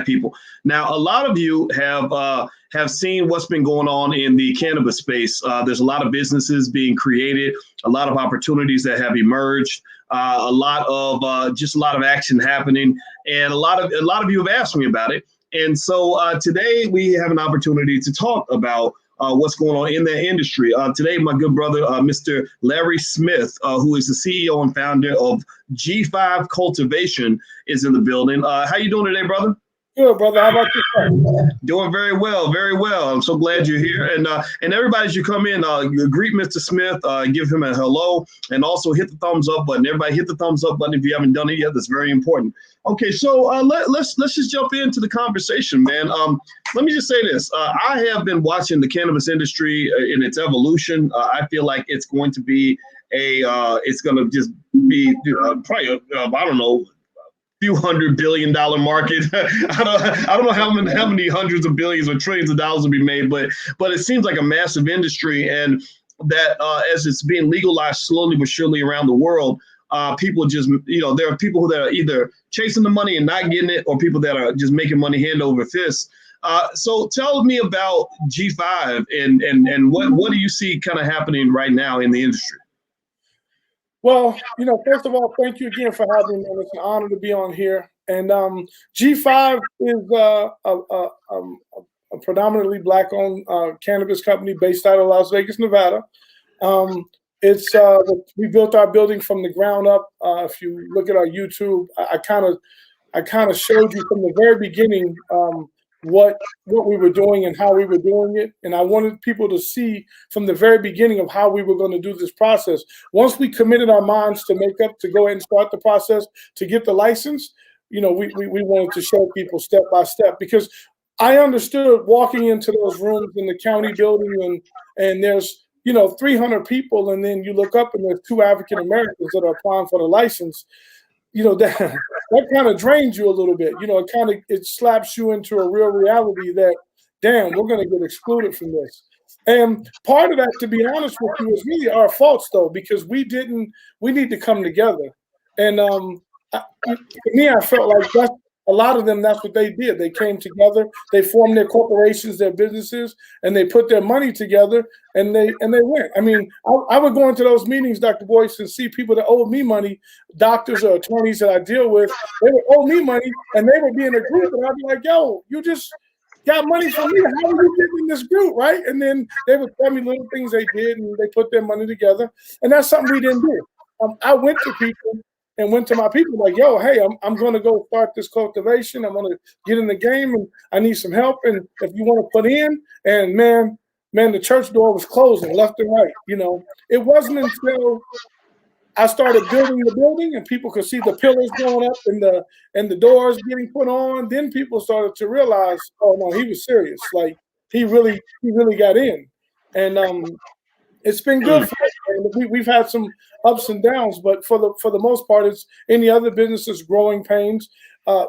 people. Now, a lot of you have seen what's been going on in the cannabis space. There's a lot of businesses being created, a lot of opportunities that have emerged, a lot of action happening, and a lot of you have asked me about it. And so today we have an opportunity to talk about what's going on in that industry. Today, my good brother, Mr. Larry Smith, who is the CEO and founder of G5 Cultivation, is in the building. How you doing today, brother? Good, brother. How about you? Doing very well, very well. I'm so glad you're here. And everybody, as you come in, greet Mr. Smith, give him a hello, and also hit the thumbs up button. Everybody hit the thumbs up button if you haven't done it yet. That's very important. Okay, so let's just jump into the conversation, man. Let me just say this. I have been watching the cannabis industry in its evolution. I feel like it's going to be it's going to just be probably, I don't know, few $100 billion market. I don't know how many hundreds of billions or trillions of dollars will be made, but it seems like a massive industry, and that as it's being legalized slowly but surely around the world, people just, there are people that are either chasing the money and not getting it, or people that are just making money hand over fist. So tell me about G5 and what do you see kind of happening right now in the industry? Well, first of all, thank you again for having me. It's an honor to be on here. And G5 is a predominantly Black-owned cannabis company based out of Las Vegas, Nevada. We built our building from the ground up. If you look at our YouTube, I kind of showed you from the very beginning what we were doing and how we were doing it. And I wanted people to see from the very beginning of how we were going to do this process. Once we committed our minds to go ahead and start the process to get the license, we wanted to show people step by step, because I understood walking into those rooms in the county building and there's 300 people, and then you look up and there's 2 African Americans that are applying for the license. That kind of drains you a little bit. It slaps you into a real reality that, damn, we're going to get excluded from this. And part of that, to be honest with you, is really our faults, though, because we need to come together. And for me, I felt like a lot of them, that's what they did. They came together, they formed their corporations, their businesses, and they put their money together, and they went. I mean, I would go into those meetings, Dr. Boyce, and see people that owed me money, doctors or attorneys that I deal with. They would owe me money, and they would be in a group, and I'd be like, yo, you just got money from me. How are you getting in this group, right? And then they would tell me little things they did, and they put their money together. And that's something we didn't do. I went to people and went to my people like, yo, hey, I'm going to go start this cultivation. I'm going to get in the game, and I need some help. And if you want to put in, and man, the church door was closing left and right. It wasn't until I started building the building and people could see the pillars going up and the doors getting put on, then people started to realize, oh no, he was serious. Like he really got in. And it's been good for us. We've had some ups and downs, but for the most part, it's any other businesses growing pains.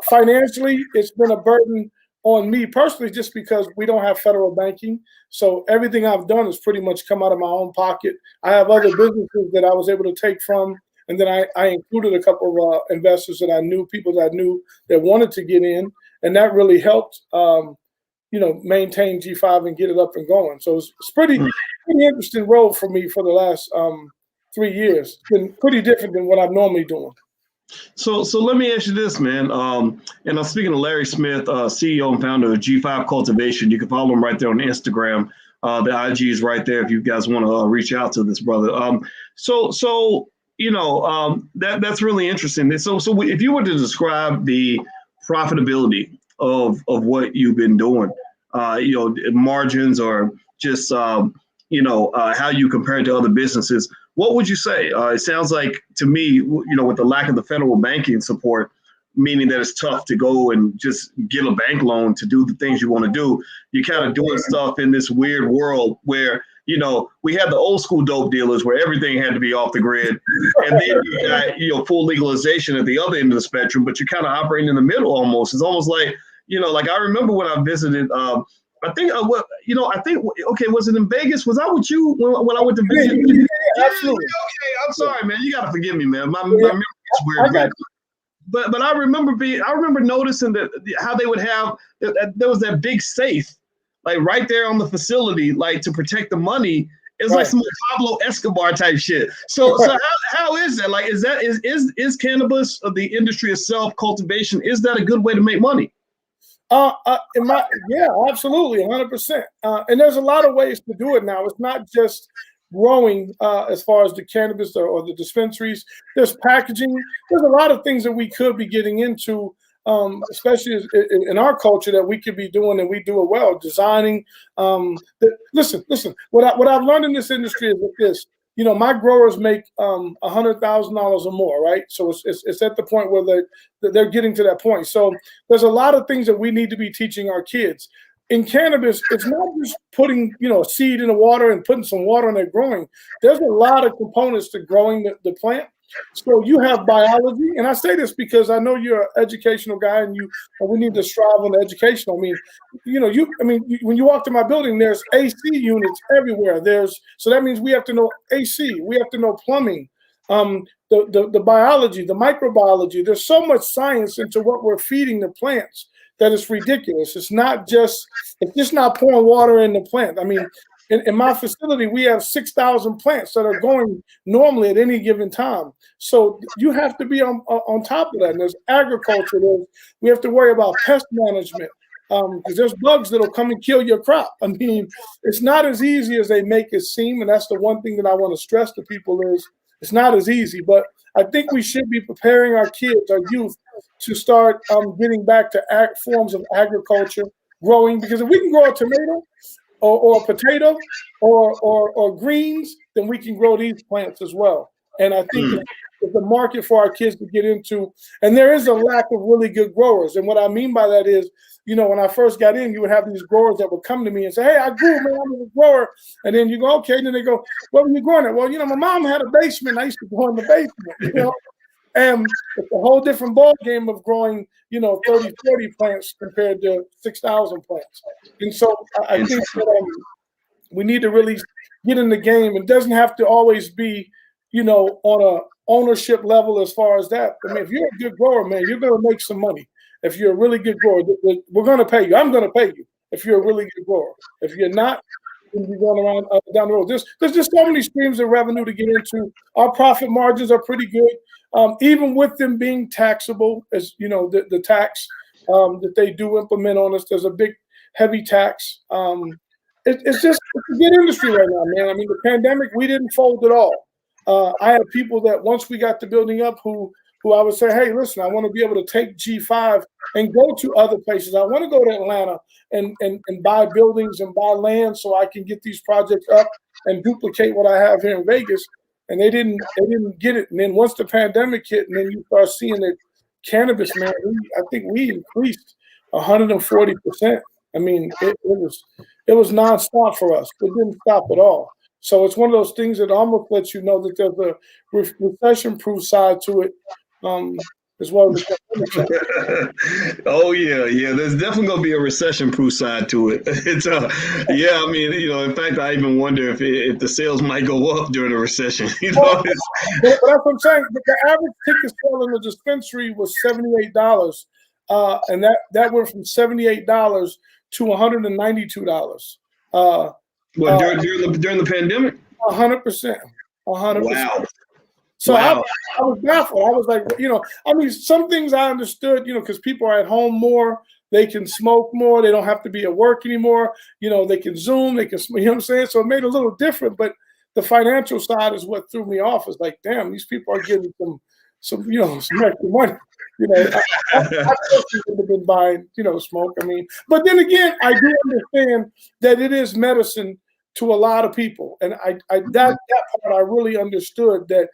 Financially, it's been a burden on me personally, just because we don't have federal banking. So everything I've done has pretty much come out of my own pocket. I have other businesses that I was able to take from, and then I included a couple of investors that I knew, people that I knew that wanted to get in, and that really helped maintain G5 and get it up and going. So it's pretty interesting road for me for the last 3 years. It's been pretty different than what I'm normally doing. So let me ask you this, man. And I'm speaking to Larry Smith, CEO and founder of G5 Cultivation. You can follow him right there on Instagram. The IG is right there if you guys want to reach out to this brother. That's really interesting. So if you were to describe the profitability of what you've been doing, margins, or just how you compare it to other businesses, what would you say? It sounds like to me, with the lack of the federal banking support, meaning that it's tough to go and just get a bank loan to do the things you want to do. You're kind of doing stuff in this weird world where, we had the old school dope dealers where everything had to be off the grid. And then you got, full legalization at the other end of the spectrum, but you're kind of operating in the middle almost. It's almost like, like I remember when I visited, I think, was it in Vegas? Was I with you when I went to Vegas? Yeah, absolutely. Okay, I'm sorry, man. You got to forgive me, man. My memory is weird. but I remember noticing that how they would have there was that big safe like right there on the facility, like to protect the money. It's like some Pablo Escobar type shit. So how is that? Like, is cannabis of the industry itself, cultivation, is that a good way to make money? Yeah, absolutely, 100%. And there's a lot of ways to do it now. It's not just growing as far as the cannabis or the dispensaries. There's packaging. There's a lot of things that we could be getting into, especially in our culture, that we could be doing, and we do it well. Designing. Listen. What I've learned in this industry is like this. My growers make $100,000 or more, right? So it's at the point where they're getting to that point. So there's a lot of things that we need to be teaching our kids. In cannabis, it's not just putting a seed in the water and putting some water in it growing. There's a lot of components to growing the plant. So you have biology, and I say this because I know you're an educational guy, and we need to strive on the educational. I mean, when you walk to my building, there's AC units everywhere. So that means we have to know AC, we have to know plumbing, the biology, the microbiology. There's so much science into what we're feeding the plants that it's ridiculous. It's just not pouring water in the plant. I mean, in my facility, we have 6,000 plants that are going normally at any given time. So you have to be on top of that. And there's agriculture. We have to worry about pest management because there's bugs that'll come and kill your crop. I mean, it's not as easy as they make it seem. And that's the one thing that I want to stress to people is it's not as easy. But I think we should be preparing our kids, our youth, to start getting back to forms of agriculture, growing. Because if we can grow a tomato, or a potato or greens, then we can grow these plants as well. And I think it's a market for our kids to get into. And there is a lack of really good growers. And what I mean by that is, when I first got in, you would have these growers that would come to me and say, hey, I grew, man, I'm a grower. And then you go, okay. And then they go, what were you growing at? Well, my mom had a basement. I used to go in the basement, And it's a whole different ball game of growing, 30, 40 plants compared to 6,000 plants. And so I think that we need to really get in the game. It doesn't have to always be, on a ownership level as far as that. I mean, if you're a good grower, man, you're going to make some money. If you're a really good grower, we're going to pay you. I'm going to pay you if you're a really good grower. If you're not, then you're going around down the road. There's just so many streams of revenue to get into. Our profit margins are pretty good. Even with them being taxable, as the tax that they do implement on us, there's a big, heavy tax. It's a good industry right now, man. I mean, the pandemic, we didn't fold at all. I had people that once we got the building up who I would say, hey, listen, I want to be able to take G5 and go to other places. I want to go to Atlanta and buy buildings and buy land so I can get these projects up and duplicate what I have here in Vegas. And they didn't get it. And then once the pandemic hit, and then you start seeing that cannabis, man, I think we increased 140%. I mean, it was nonstop for us. It didn't stop at all. So it's one of those things that almost lets you know that there's a recession-proof side to it, as well as Oh yeah. There's definitely gonna be a recession-proof side to it. It's I mean, in fact, I even wonder if the sales might go up during a recession. But that's what I'm saying. But the average ticket sale in the dispensary was $78, and that went from $78 to $192. During the pandemic? 100%. 100%. Wow. So wow. I was baffled. I was like, some things I understood, because people are at home more, they can smoke more, they don't have to be at work anymore, they can Zoom, they can, you know what I'm saying? So it made it a little different, but the financial side is what threw me off. It's like, damn, these people are getting some extra money. I would have been buying, smoke. I mean, but then again, I do understand that it is medicine to a lot of people, and that part I really understood. That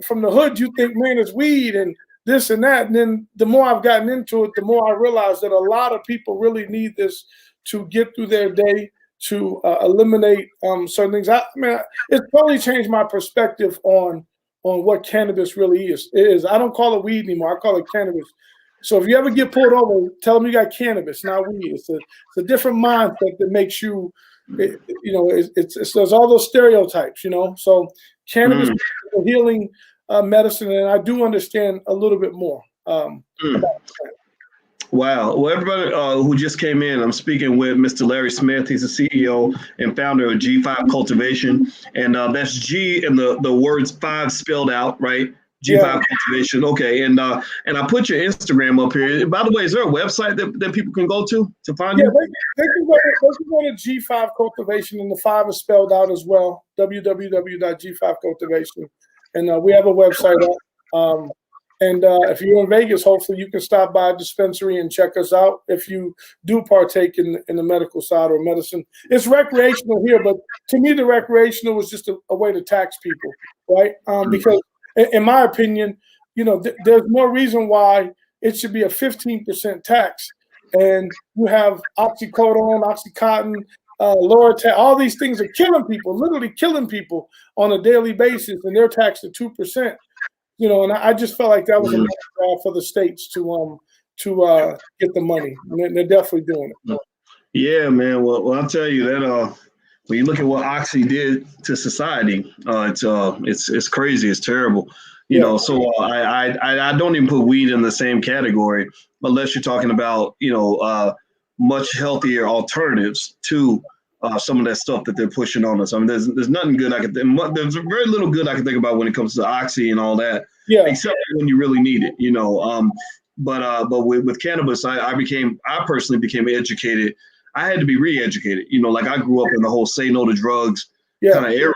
from the hood, you think, man, it's weed and this and that, and then the more I've gotten into it, the more I realize that a lot of people really need this to get through their day, to eliminate certain things. It's totally changed my perspective on what cannabis really is. I don't call it weed anymore. I call it cannabis. So if you ever get pulled over, tell them you got cannabis, not weed. It's a different mindset that makes you, there's all those stereotypes, So cannabis is a healing medicine, and I do understand a little bit more about that. Wow. Well, everybody who just came in, I'm speaking with Mr. Larry Smith. He's the CEO and founder of G5 Cultivation. And that's G and the words 5 spelled out, right? G5 Yeah. Cultivation. Okay. And I put your Instagram up here. By the way, is there a website that people can go to find you? They can go to G5 Cultivation, and the 5 is spelled out as well, www.g5cultivation. And we have a website up. And if you're in Vegas, hopefully you can stop by a dispensary and check us out if you do partake in the medical side or medicine. It's recreational here, but to me, the recreational was just a way to tax people, right? Because in my opinion, there's no reason why it should be a 15% tax. And you have oxycodone, Oxycontin, Loratab, all these things are killing people, literally killing people on a daily basis, and they're taxed at 2%. And I just felt like that was a matter for the states to get the money. And they're definitely doing it. Yeah, man. Well, I'll tell you that when you look at what Oxy did to society, it's crazy. It's terrible. You know, so I don't even put weed in the same category unless you're talking about much healthier alternatives to some of that stuff that they're pushing on us. I mean, there's nothing good there's very little good I can think about when it comes to Oxy and all that, except when you really need it, But with cannabis, I personally became educated. I had to be re-educated, like I grew up in the whole say no to drugs kind of era,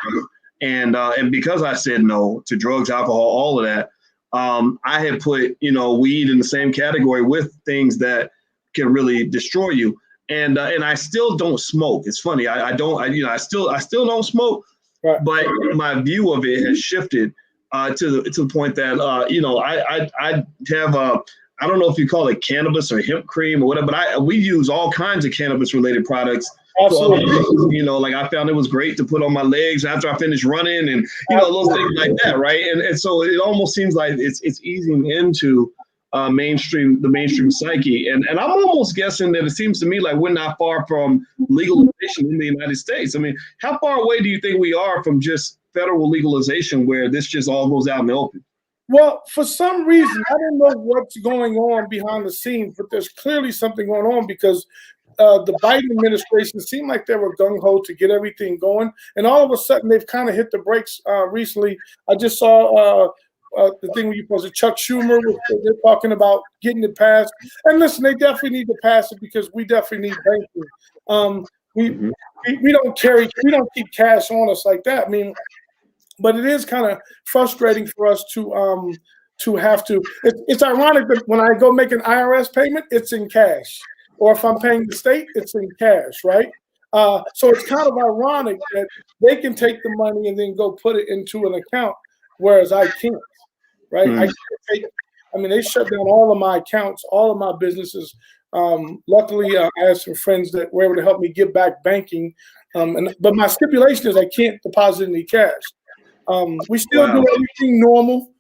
and because I said no to drugs, alcohol, all of that, I had put weed in the same category with things that can really destroy you. And I still don't smoke. It's funny. I still don't smoke, but my view of it has shifted to the point that I have I don't know if you call it cannabis or hemp cream or whatever, but we use all kinds of cannabis related products. Absolutely. Like I found it was great to put on my legs after I finished running, and little things like that, right? And so it almost seems like it's easing into the mainstream psyche, and I'm almost guessing that it seems to me like we're not far from legalization in the United States. I mean, how far away do you think we are from just federal legalization where this just all goes out in the open? Well, for some reason, I don't know what's going on behind the scenes, but there's clearly something going on because the Biden administration seemed like they were gung-ho to get everything going, and all of a sudden they've kind of hit the brakes recently. I just saw the thing where you posted Chuck Schumer, they're talking about getting it passed. And listen, they definitely need to pass it because we definitely need banking. We don't keep cash on us like that. I mean, but it is kind of frustrating for us to have to. It's ironic that when I go make an IRS payment, it's in cash, or if I'm paying the state, it's in cash, right? So it's kind of ironic that they can take the money and then go put it into an account, whereas I can't. Right? They shut down all of my accounts, all of my businesses. Luckily, I had some friends that were able to help me get back banking. But my stipulation is I can't deposit any cash. We still do everything normal.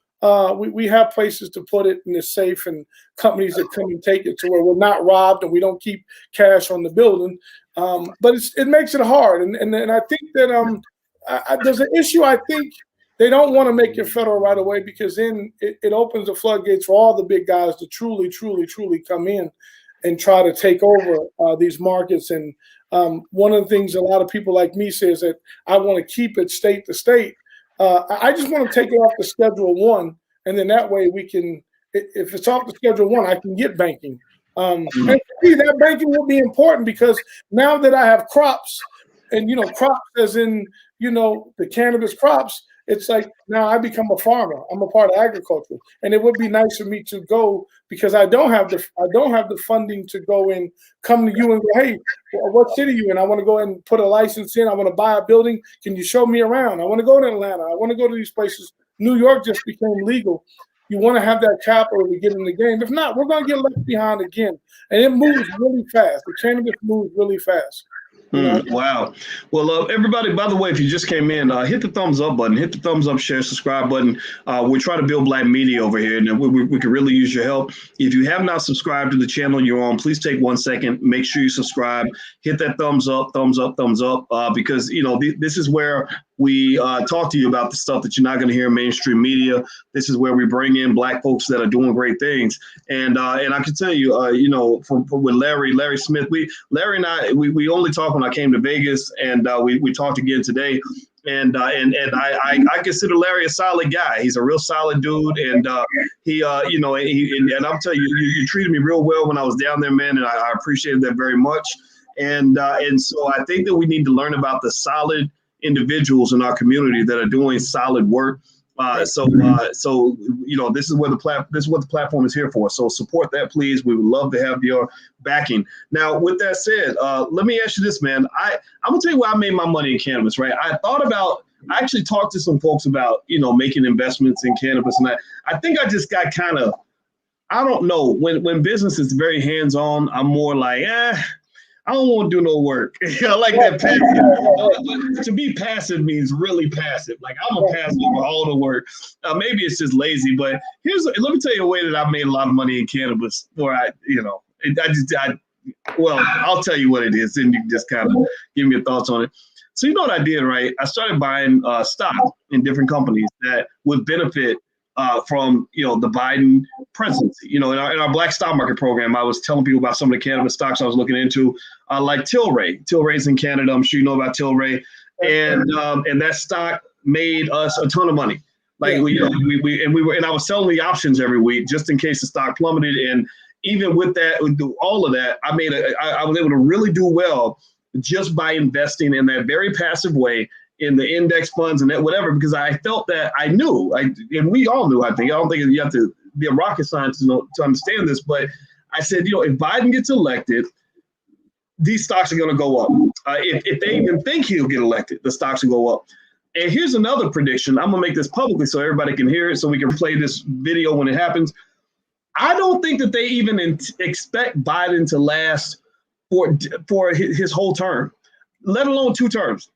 We have places to put it in the safe and companies that come and take it to where we're not robbed and we don't keep cash on the building. But it makes it hard. And I think that there's an issue. I think they don't want to make it federal right away because then it opens the floodgates for all the big guys to truly, truly, truly come in and try to take over these markets. And one of the things a lot of people like me say is that I want to keep it state to state. I just want to take it off the Schedule 1, and then that way we can, if it's off the Schedule 1, I can get banking. And for me, that banking will be important because now that I have crops, and crops as in the cannabis crops, it's like now I become a farmer. I'm a part of agriculture, and it would be nice for me to go because I don't have the funding to go and come to you and go, hey, what city are you in? I want to go and put a license in. I want to buy a building. Can you show me around? I want to go to Atlanta. I want to go to these places. New York just became legal. You want to have that capital to get in the game. If not, we're going to get left behind again, and it moves really fast. The cannabis moves really fast. Wow. Well, everybody, by the way, if you just came in, hit the thumbs up button, hit the thumbs up, share, subscribe button. We're trying to build Black media over here, and we could really use your help. If you have not subscribed to the channel you're on, please take 1 second, make sure you subscribe, hit that thumbs up, because, this is where We talk to you about the stuff that you're not going to hear in mainstream media. This is where we bring in Black folks that are doing great things. And I can tell you, with Larry Smith, Larry and I only talked when I came to Vegas, and we talked again today. And I consider Larry a solid guy. He's a real solid dude, and and I'm telling you, you treated me real well when I was down there, man, and I appreciated that very much. And so I think that we need to learn about the solid individuals in our community that are doing solid work. So this is what the platform is here for. So support that, please. We would love to have your backing. Now, with that said, let me ask you this, man. I'm gonna tell you where I made my money in cannabis, right? I actually talked to some folks about, making investments in cannabis, and I think I just got kind of, I don't know, when business is very hands-on, I'm more like, I don't want to do no work. I like that passive. To be passive means really passive. Like, I'm a passive for all the work. Maybe it's just lazy, but let me tell you a way that I made a lot of money in cannabis. I'll tell you what it is, and you can just kind of give me your thoughts on it. So you know what I did, right? I started buying stock in different companies that would benefit from the Biden presidency. In our Black Stock Market program, I was telling people about some of the cannabis stocks I was looking into, like Tilray. Tilray's in Canada. I'm sure you know about Tilray, and that stock made us a ton of money. Like I was selling the options every week just in case the stock plummeted. And even with that, all of that, I was able to really do well just by investing in that very passive way in the index funds and that whatever, because I felt that I knew, and we all knew, I don't think you have to be a rocket scientist to understand this, but I said, if Biden gets elected, these stocks are going to go up. If they even think he'll get elected, the stocks will go up. And here's another prediction. I'm going to make this publicly so everybody can hear it, so we can play this video when it happens. I don't think that they even expect Biden to last for his whole term, let alone 2 terms.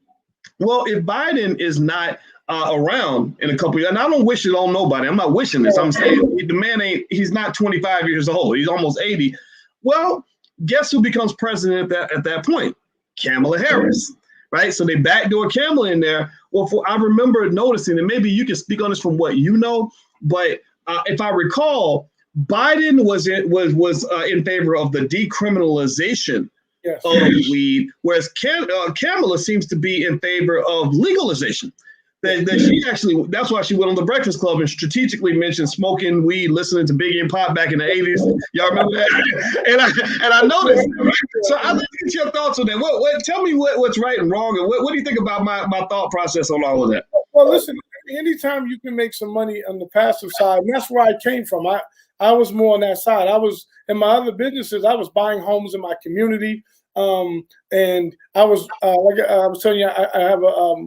Well, if Biden is not around in a couple of years, and I don't wish it on nobody. I'm not wishing this. I'm saying the man he's not 25 years old. He's almost 80. Well, guess who becomes president at that point? Kamala Harris, right? So they backdoor Kamala in there. Well, I remember noticing, and maybe you can speak on this from what you know, but if I recall, Biden was in favor of the decriminalization of weed, whereas Kamala seems to be in favor of legalization. That she actually, that's why she went on the Breakfast Club and strategically mentioned smoking weed, listening to Biggie and Pop back in the 80s. Y'all remember that? And I noticed. Right? So I'd like to get your thoughts on that. Tell me what's right and wrong, and what do you think about my thought process on all of that? Well, listen, anytime you can make some money on the passive side, and that's where I came from. I was more on that side. I was in my other businesses. I was buying homes in my community, and I was like I was telling you, I have a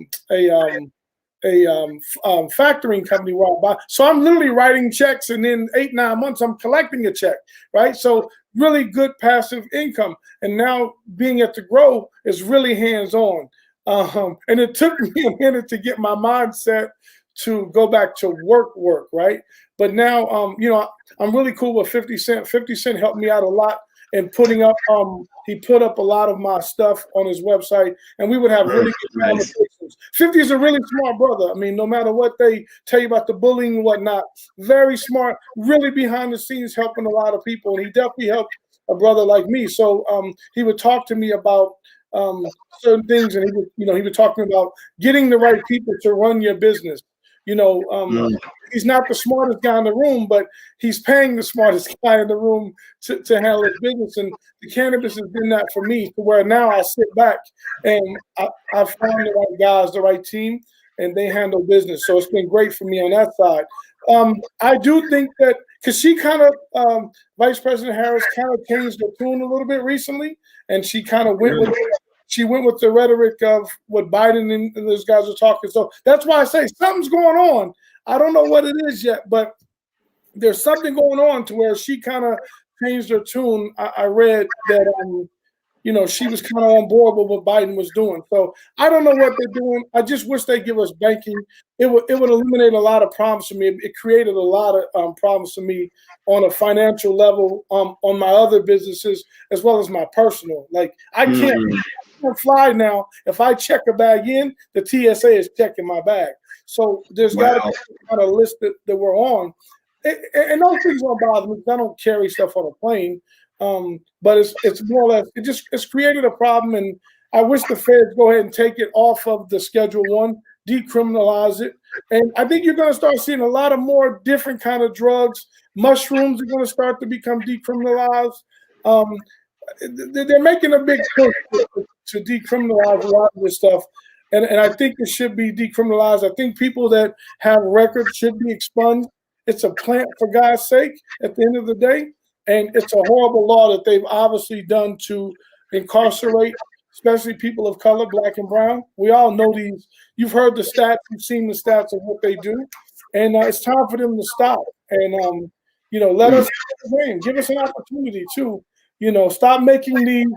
factoring company where I buy. So I'm literally writing checks, and in 8-9 months I'm collecting a check, right? So really good passive income. And now being at the Grow is really hands-on. And it took me a minute to get my mindset to go back to work, right? But now, I'm really cool with 50 Cent. 50 Cent helped me out a lot in putting up, he put up a lot of my stuff on his website, and we would have really good conversations. 50 is a really smart brother. I mean, no matter what they tell you about the bullying and whatnot, very smart, really behind the scenes helping a lot of people. And he definitely helped a brother like me. So he would talk to me about certain things, and he would talk to me about getting the right people to run your business. He's not the smartest guy in the room, but he's paying the smartest guy in the room to handle his business. And the cannabis has been that for me, to where now I sit back and I've found the right guys, the right team, and they handle business. So it's been great for me on that side. I do think that because she kind of, Vice President Harris kind of changed her tune a little bit recently, and she kind of went with the rhetoric of what Biden and those guys are talking. So that's why I say something's going on. I don't know what it is yet, but there's something going on to where she kind of changed her tune. I read that, she was kind of on board with what Biden was doing. So I don't know what they're doing. I just wish they give us banking. It would eliminate a lot of problems for me. It created a lot of problems for me on a financial level, on my other businesses, as well as my personal. Like, I can't on fly now. If I check a bag in, the TSA is checking my bag. So there's got to be kind of list that we're on. And those things don't bother me because I don't carry stuff on a plane. But it's more or less, it's created a problem. And I wish the feds go ahead and take it off of the Schedule 1, decriminalize it. And I think you're going to start seeing a lot of more different kind of drugs. Mushrooms are going to start to become decriminalized. They're making a big push to decriminalize a lot of this stuff. And I think it should be decriminalized. I think people that have records should be expunged. It's a plant, for God's sake, at the end of the day. And it's a horrible law that they've obviously done to incarcerate, especially people of color, black and brown. We all know these. You've heard the stats. You've seen the stats of what they do. And it's time for them to stop. And, let us give us an opportunity to, stop making these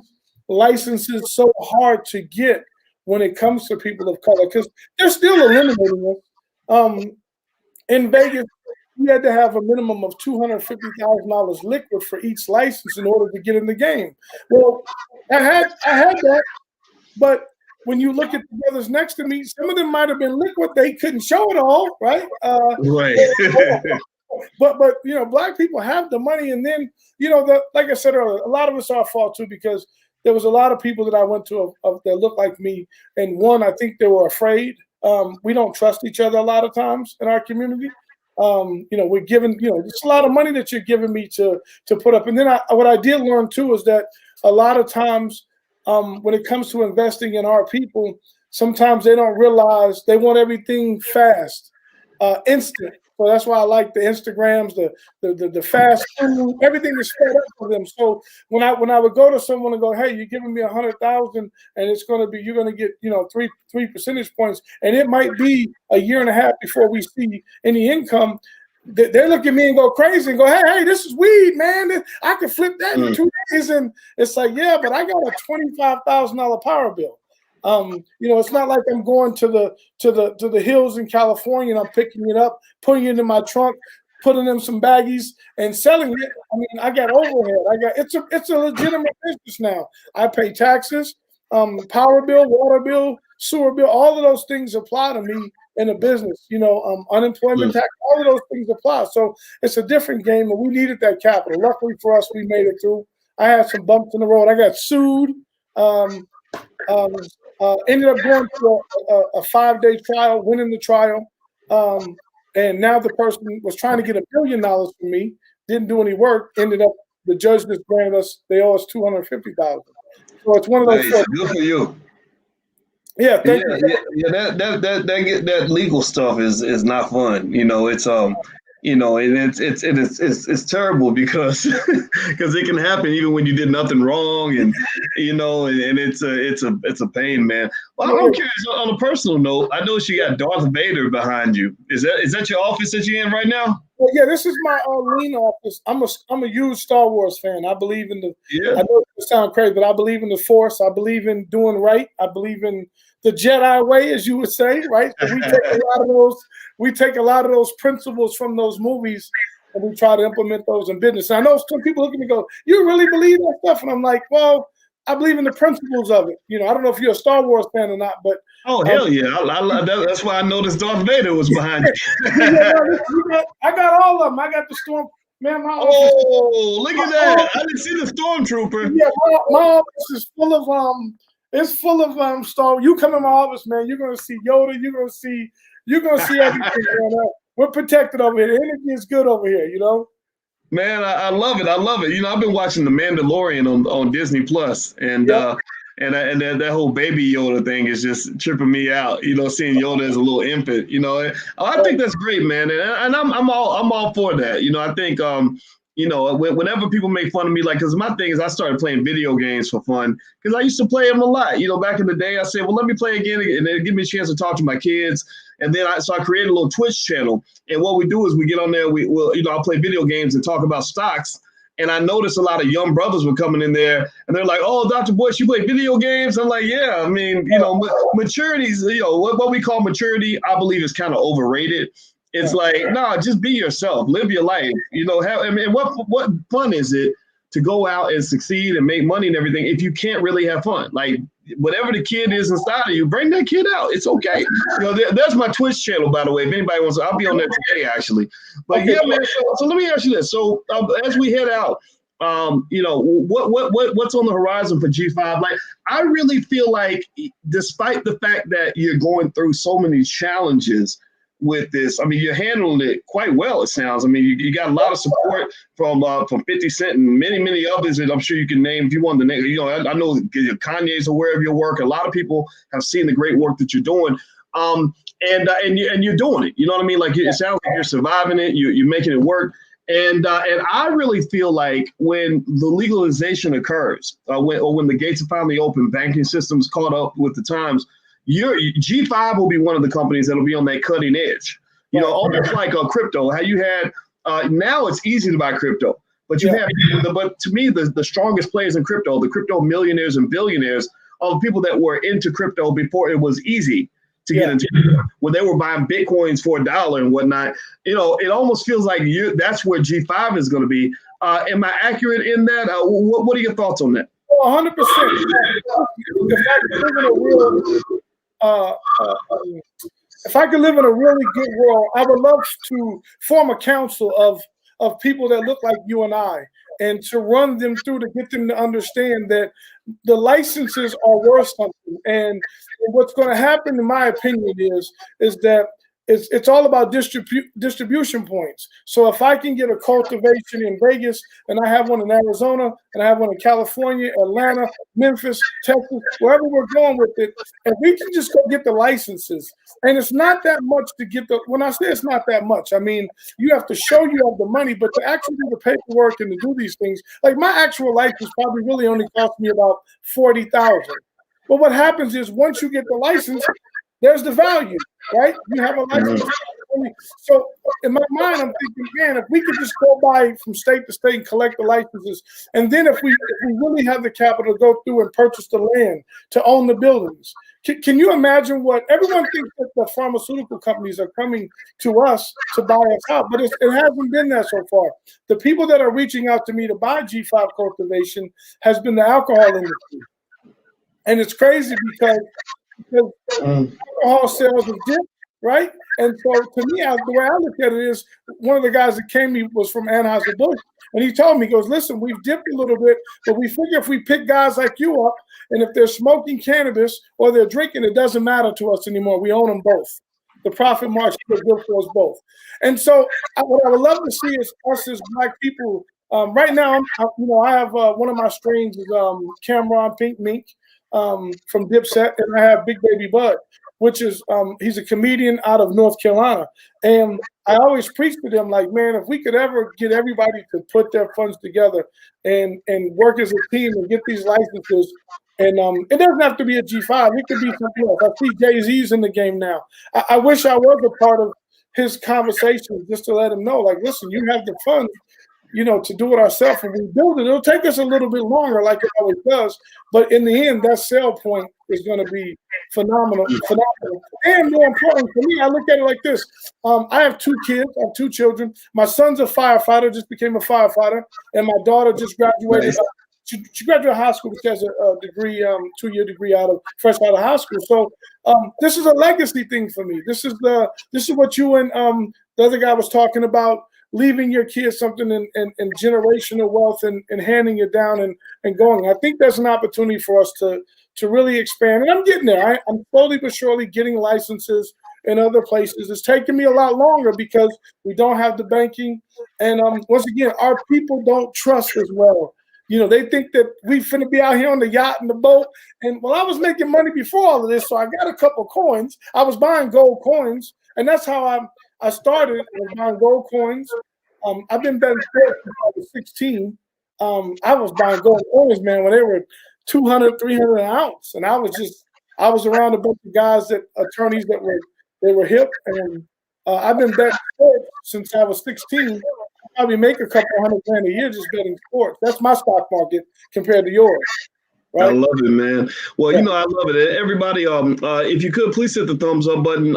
licenses so hard to get when it comes to people of color, because they're still eliminating us. In Vegas, you had to have a minimum of $250,000 liquid for each license in order to get in the game. Well, I had that, but when you look at the brothers next to me, some of them might have been liquid. They couldn't show it all, right? Right. But black people have the money, and then like I said earlier, a lot of it's our fault too, because there was a lot of people that I went to that looked like me, and one, I think they were afraid. We don't trust each other a lot of times in our community. We're giving, it's a lot of money that you're giving me to put up. And then what I did learn too is that a lot of times when it comes to investing in our people, sometimes they don't realize they want everything fast, instant. So that's why I like the Instagrams, the fast food, everything is sped up for them. So when I would go to someone and go, hey, you're giving me 100,000 and it's going to be, you're going to get, 3 percentage points. And it might be a year and a half before we see any income. They look at me and go crazy and go, hey, this is weed, man. I could flip that in 2 days. And it's like, yeah, but I got a $25,000 power bill. It's not like I'm going to the hills in California and I'm picking it up, putting it in my trunk, putting in some baggies and selling it. I mean, I got overhead. It's a legitimate business now. I pay taxes, power bill, water bill, sewer bill. All of those things apply to me in a business. Unemployment tax. All of those things apply. So it's a different game, and we needed that capital. Luckily for us, we made it through. I had some bumps in the road. I got sued. Ended up going through a 5-day trial, winning the trial. And now the person was trying to get $1 billion from me, didn't do any work, ended up, the judge just granted us, they owe us $250,000. So it's one of those. Nice. Good for you. Yeah, thank you. That legal stuff is not fun. And it's terrible because it can happen even when you did nothing wrong, and it's a pain, man. Well, I'm curious, on a personal note, I noticed you got Darth Vader behind you. Is that your office that you're in right now? Well, yeah, this is my lean office. I'm a huge Star Wars fan. I believe in I know it sounds crazy, but I believe in the Force. I believe in doing right. I believe in the Jedi way, as you would say, right? So we take a lot of those principles from those movies and we try to implement those in business. And I know some people look at me and go, you really believe that stuff? And I'm like, well, I believe in the principles of it. I don't know if you're a Star Wars fan or not, but hell yeah. That's why I noticed Darth Vader was behind you. I got all of them. I got the Storm. Man, look at that. I didn't see the Stormtrooper. Yeah, my office is full of it's full of Star. You come in my office, man, you're gonna see Yoda, you're gonna see everything going on. We're protected over here. The energy is good over here, Man, I love it. I've been watching The Mandalorian on Disney Plus, and that whole baby Yoda thing is just tripping me out. Seeing Yoda as a little infant. I think that's great, man, and I'm all for that. I think whenever people make fun of me, because my thing is I started playing video games for fun because I used to play them a lot. Back in the day, I said, well, let me play again, and it give me a chance to talk to my kids. And then I created a little Twitch channel. And what we do is we get on there, I'll play video games and talk about stocks. And I noticed a lot of young brothers were coming in there and they're like, oh, Dr. Bush, you play video games? I'm like, yeah, I mean, maturity's, what we call maturity, I believe is kind of overrated. It's like, no, just be yourself, live your life, what fun is it to go out and succeed and make money and everything if you can't really have fun. Like whatever the kid is inside of you, bring that kid out. It's okay. That's my Twitch channel, by the way. If anybody wants to, I'll be on there today, actually. But okay, yeah, man. So let me ask you this. So as we head out, what's on the horizon for G5? Like, I really feel like, despite the fact that you're going through so many challenges with this, I mean, you're handling it quite well, it sounds. I mean, you got a lot of support from 50 Cent and many others that I'm sure you can name if you want to name. I know Kanye's aware of your work. A lot of people have seen the great work that you're doing. And you're doing it. You know what I mean? Like, it sounds like you're surviving it. You're making it work. And I really feel like when the legalization occurs, when the gates are finally open, banking systems caught up with the times, G5 will be one of the companies that'll be on that cutting edge. Almost like crypto. How you had now it's easy to buy crypto, but you have. But to me, the strongest players in crypto, the crypto millionaires and billionaires, are the people that were into crypto before it was easy to get into, when they were buying Bitcoins for $1 and whatnot. It almost feels like that's where G5 is going to be. Am I accurate in that? What are your thoughts on that? 100%. If I could live in a really good world, I would love to form a council of people that look like you and I, and to run them through to get them to understand that the licenses are worth something. And what's going to happen, in my opinion, is that it's all about distribution points. So if I can get a cultivation in Vegas, and I have one in Arizona, and I have one in California, Atlanta, Memphis, Texas, wherever we're going with it, and we can just go get the licenses. And it's not that much to get when I say it's not that much, I mean, you have to show you have the money, but to actually do the paperwork and to do these things, like my actual license probably really only cost me about $40,000. But what happens is, once you get the license, there's the value, right? You have a license. So in my mind, I'm thinking, man, if we could just go by from state to state and collect the licenses, and then if we really have the capital to go through and purchase the land to own the buildings, can you imagine what everyone thinks that the pharmaceutical companies are coming to us to buy us out? But it hasn't been that so far. The people that are reaching out to me to buy G5 cultivation has been the alcohol industry. And it's crazy because alcohol sales have dipped, right? And so to me, the way I look at it is, one of the guys that came to me was from Anheuser-Busch, and he told me, he goes, listen, we've dipped a little bit, but we figure if we pick guys like you up, and if they're smoking cannabis or they're drinking, it doesn't matter to us anymore. We own them both. The profit margin is good for us both. And so what I would love to see is us as Black people. Right now, I have one of my strains is Cameron Pink Mink from Dipset, and I have Big Baby Bud, which is he's a comedian out of North Carolina. And I always preach to them, like, man, if we could ever get everybody to put their funds together and work as a team and get these licenses, and it doesn't have to be a G5, it could be something else. I see Jay-Z's in the game now. I wish I was a part of his conversation, just to let him know, like, listen, you have the funds, to do it ourselves, and we build it. It'll take us a little bit longer, like it always does, but in the end, that sale point is going to be phenomenal. And more important for me, I look at it like this. I have 2 kids. I have 2 children. My son's a firefighter, just became a firefighter, and my daughter just graduated. Nice. She graduated high school. She has a degree, 2-year degree fresh out of high school. So this is a legacy thing for me. This is what you and the other guy was talking about, leaving your kids something in generational wealth and handing it down and going. I think there's an opportunity for us to really expand. And I'm getting there. I'm slowly but surely getting licenses in other places. It's taking me a lot longer because we don't have the banking. And once again, our people don't trust as well. They think that we finna be out here on the yacht and the boat. And I was making money before all of this, so I got a couple coins. I was buying gold coins, and that's how I started buying gold coins. I've been betting sports since I was 16. I was buying gold coins, man, when they were 200, 300 an ounce, and I was around a bunch of guys attorneys that were hip, and I've been betting sports since I was 16. I probably make a couple $100,000 a year just betting sports. That's my stock market compared to yours. I right? love it, man. Well, Yeah. I love it. Everybody, if you could, please hit the thumbs up button,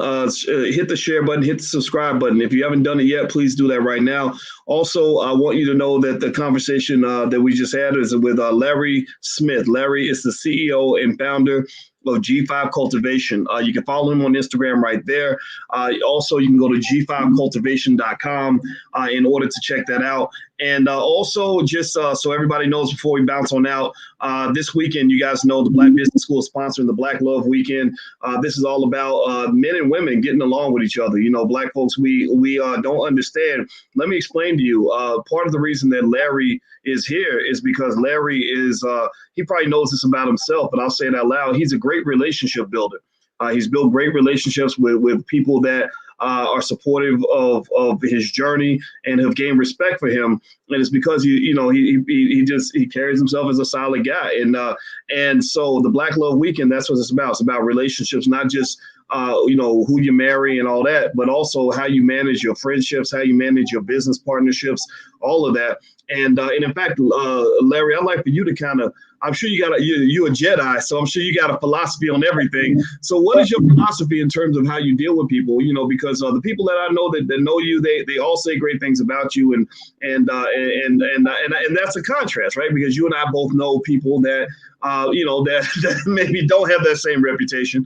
hit the share button, hit the subscribe button. If you haven't done it yet, please do that right now. Also, I want you to know that the conversation that we just had is with Larry Smith. Larry is the CEO and founder of G5 Cultivation. You can follow him on Instagram right there. Also, you can go to g5cultivation.com in order to check that out. And also, just so everybody knows before we bounce on out, this weekend, you guys know the Black Business School is sponsoring the Black Love Weekend. This is all about men and women getting along with each other. Black folks, we don't understand. Let me explain to you. Part of the reason that Larry is here is because Larry is, he probably knows this about himself, but I'll say it out loud. He's a great relationship builder. He's built great relationships with people that are supportive of his journey and have gained respect for him. And it's because he carries himself as a solid guy. And so the Black Love Weekend, that's what it's about. It's about relationships, not just who you marry and all that, but also how you manage your friendships, how you manage your business partnerships, all of that. And in fact, Larry, I'd like for you to kind of, I'm sure you're a Jedi, so I'm sure you got a philosophy on everything. So what is your philosophy in terms of how you deal with people? Because the people that I know that know you, they all say great things about you, and that's a contrast, right? Because you and I both know people that that maybe don't have that same reputation.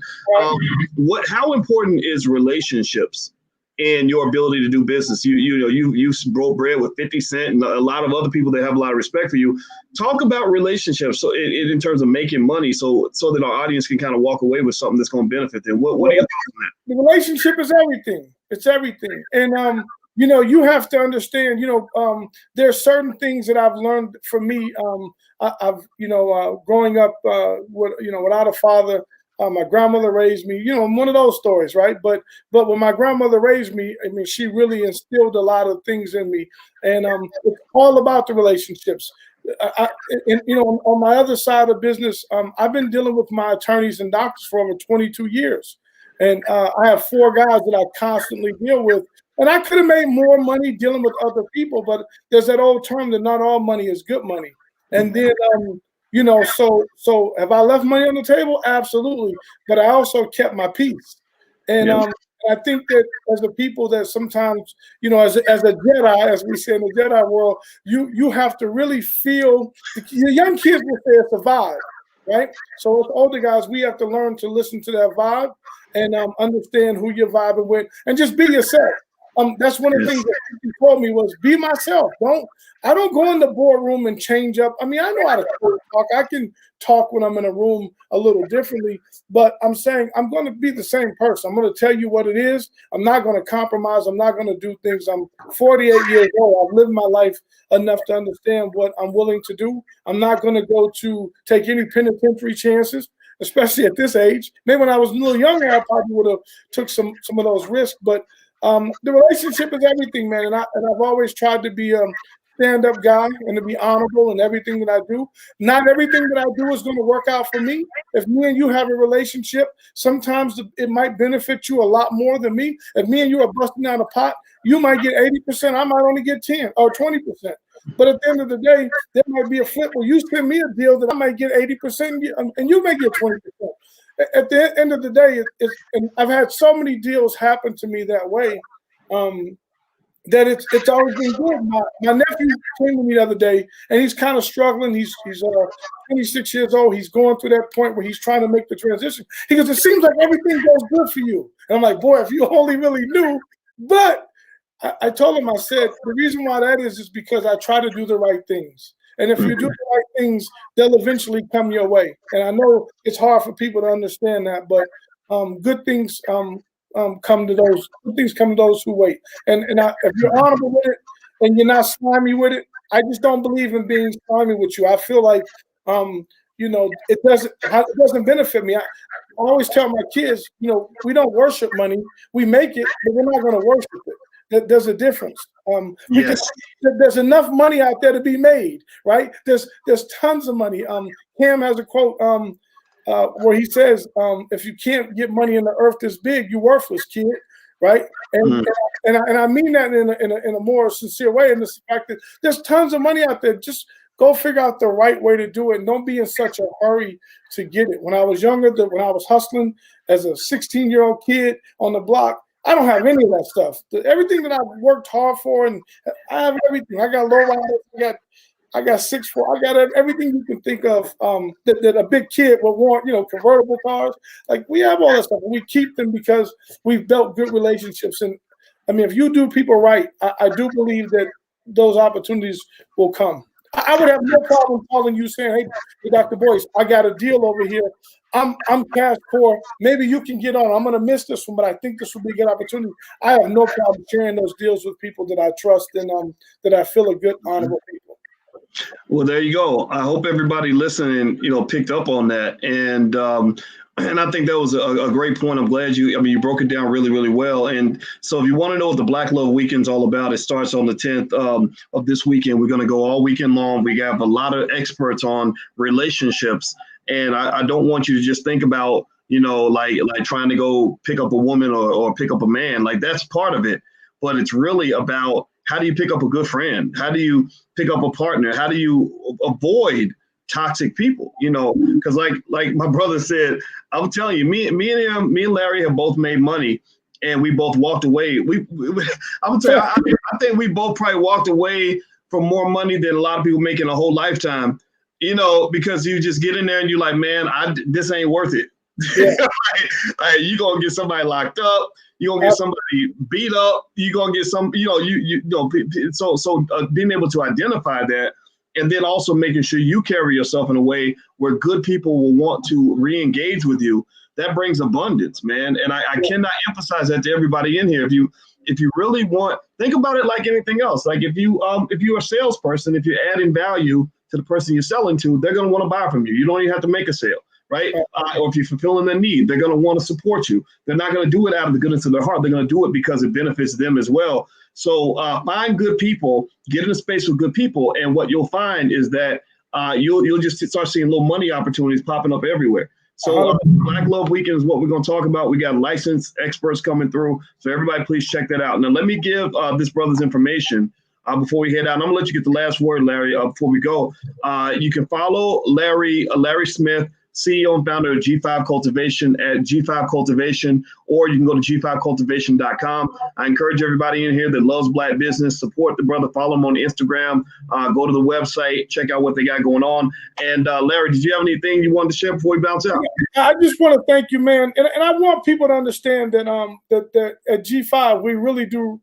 How important is relationships and your ability to do business? You broke bread with 50 Cent and a lot of other people that have a lot of respect for you. Talk about relationships, so in terms of making money, so that our audience can kind of walk away with something that's going to benefit them. What are your thoughts on that? The relationship is everything. It's everything. And you have to understand, there are certain things that I've learned from me. I've growing up without a father. My grandmother raised me, one of those stories, right? But when my grandmother raised me, I mean, she really instilled a lot of things in me, and it's all about the relationships. On my other side of business, I've been dealing with my attorneys and doctors for over 22 years, and I have 4 guys that I constantly deal with. And I could have made more money dealing with other people, but there's that old term that not all money is good money. And then so have I left money on the table? Absolutely. But I also kept my peace. And I think that as a people that sometimes, as a Jedi, as we say in the Jedi world, you have to really feel, the young kids will say it's a vibe, right? So as older guys, we have to learn to listen to that vibe and understand who you're vibing with and just be yourself. That's one of the things that he told me was be myself. I don't go in the boardroom and change up. I mean, I know how to talk. I can talk when I'm in a room a little differently, but I'm saying I'm going to be the same person. I'm going to tell you what it is. I'm not going to compromise. I'm not going to do things. I'm 48 years old. I've lived my life enough to understand what I'm willing to do. I'm not going to take any penitentiary chances, especially at this age. Maybe when I was a little younger, I probably would have took some of those risks, but the relationship is everything, man. And I've always tried to be a stand-up guy and to be honorable in everything that I do. Not everything that I do is going to work out for me. If me and you have a relationship, sometimes it might benefit you a lot more than me. If me and you are busting down a pot, you might get 80%. I might only get 10 or 20%. But at the end of the day, there might be a flip where you send me a deal that I might get 80% and you may get 20%. At the end of the day, and I've had so many deals happen to me that way that it's always been good. My nephew came to me the other day, and he's kind of struggling. He's 26 years old. He's going through that point where he's trying to make the transition. He goes, "It seems like everything goes good for you." And I'm like, "Boy, if you only really knew." But I told him, I said, the reason why that is because I try to do the right things. And if you do the right things, they'll eventually come your way. And I know it's hard for people to understand that, but good things come to those. Good things come to those who wait. And if you're honorable with it and you're not slimy with it, I just don't believe in being slimy with you. I feel like it doesn't benefit me. I always tell my kids, we don't worship money. We make it, but we're not going to worship it. There's a difference. Because there's enough money out there to be made, right? There's tons of money. Cam has a quote where he says, "If you can't get money in the earth this big, you're worthless, kid." Right? And I mean that in a more sincere way. And the fact that there's tons of money out there. Just go figure out the right way to do it, and don't be in such a hurry to get it. When I was younger, when I was hustling as a 16-year-old kid on the block, I don't have any of that stuff. Everything that I've worked hard for, and I have everything. I got low riders, I got 6'4", I got everything you can think of that a big kid would want, convertible cars. Like, we have all that stuff. And we keep them because we've built good relationships. And I mean, if you do people right, I do believe that those opportunities will come. I would have no problem calling you saying, hey, Dr. Boyce, I got a deal over here. I'm cash poor. Maybe you can get on. I'm going to miss this one, but I think this will be a good opportunity. I have no problem sharing those deals with people that I trust and that I feel are good, honorable people. Well, there you go. I hope everybody listening, picked up on that. And I think that was a great point. I'm glad you broke it down really, really well. And so if you want to know what the Black Love Weekend's all about, it starts on the 10th of this weekend. We're going to go all weekend long. We have a lot of experts on relationships. And I don't want you to just think about, like trying to go pick up a woman or pick up a man. Like, that's part of it. But it's really about, how do you pick up a good friend? How do you pick up a partner? How do you avoid toxic people? Because like my brother said, I'm telling you, me and Larry have both made money, and we both walked away. I'm telling you, I think we both probably walked away from more money than a lot of people make in a whole lifetime. Because you just get in there and you're like, man, this ain't worth it. Yeah. like, you're gonna get somebody locked up. You're gonna get somebody beat up. You're gonna get some, so being able to identify that, and then also making sure you carry yourself in a way where good people will want to re-engage with you. That brings abundance, man. And I cannot emphasize that to everybody in here. If you really want, think about it like anything else. Like, if you're a salesperson, if you're adding value to the person you're selling to, they're gonna want to buy from you. You don't even have to make a sale. Right? Or if you're fulfilling their need, they're going to want to support you. They're not going to do it out of the goodness of their heart. They're going to do it because it benefits them as well. So find good people, get in a space with good people. And what you'll find is that you'll just start seeing little money opportunities popping up everywhere. So Black Love Weekend is what we're going to talk about. We got licensed experts coming through. So everybody, please check that out. Now, let me give this brother's information before we head out. And I'm going to let you get the last word, Larry, before we go. You can follow Larry Smith, CEO and founder of G5 Cultivation, at G5 Cultivation, or you can go to g5cultivation.com. I encourage everybody in here that loves Black business, support the brother, follow him on Instagram, go to the website, check out what they got going on. And Larry, did you have anything you wanted to share before we bounce out? I just want to thank you, man. And I want people to understand that that at G5,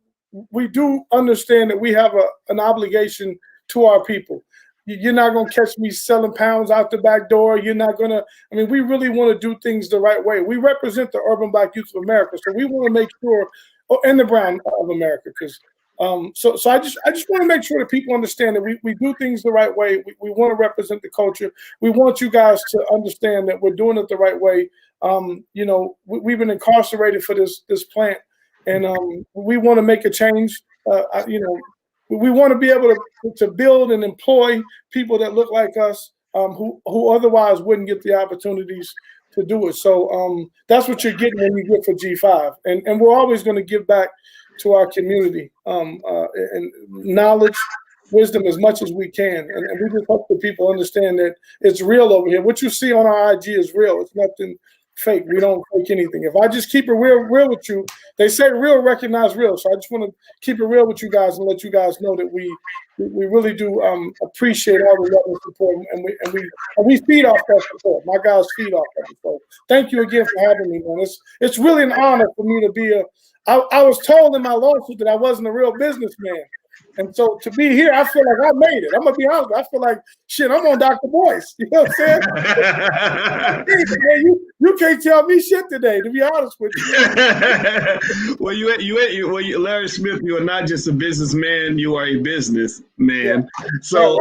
we do understand that we have an obligation to our people. You're not going to catch me selling pounds out the back door. You're not going to, we really want to do things the right way. We represent the urban Black youth of America. So we want to make sure, and the brown of America, because so I just want to make sure that people understand that we do things the right way. We want to represent the culture. We want you guys to understand that we're doing it the right way. We've been incarcerated for this plant, and we want to make a change. We want to be able to build and employ people that look like us, who otherwise wouldn't get the opportunities to do it. So that's what you're getting when you get for G5. And we're always going to give back to our community and knowledge, wisdom as much as we can. And we just hope that people understand that it's real over here. What you see on our IG is real. It's nothing fake. We don't fake anything. If I just keep it real with you, they say real recognize real. So I just want to keep it real with you guys and let you guys know that we really do appreciate all the love and support, and we feed off that support. My guys feed off that support. Thank you again for having me, man. It's really an honor for me to be I was told in my lawsuit that I wasn't a real businessman. And so to be here, I feel like I made it. I'm going to be honest. I feel like, shit, I'm on Dr. Boyce. You know what I'm saying? Man, you can't tell me shit today, to be honest with you. Well, Larry Smith, you are not just a businessman. You are a businessman. Yeah. So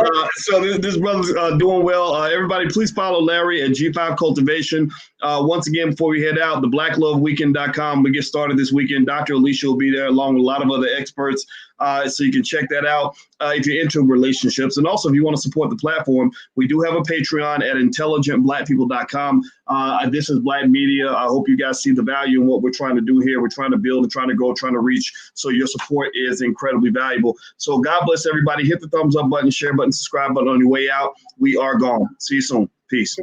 this brother's doing well. Everybody, please follow Larry at G5 Cultivation. Once again, before we head out, the blackloveweekend.com. We get started this weekend. Dr. Alicia will be there along with a lot of other experts. So you can check check that out if you're into relationships. And also, if you want to support the platform, we do have a Patreon at intelligentblackpeople.com. This is Black Media. I hope you guys see the value in what we're trying to do here. We're trying to build and trying to go, trying to reach. So your support is incredibly valuable. So God bless everybody. Hit the thumbs up button, share button, subscribe button on your way out. We are gone. See you soon. Peace.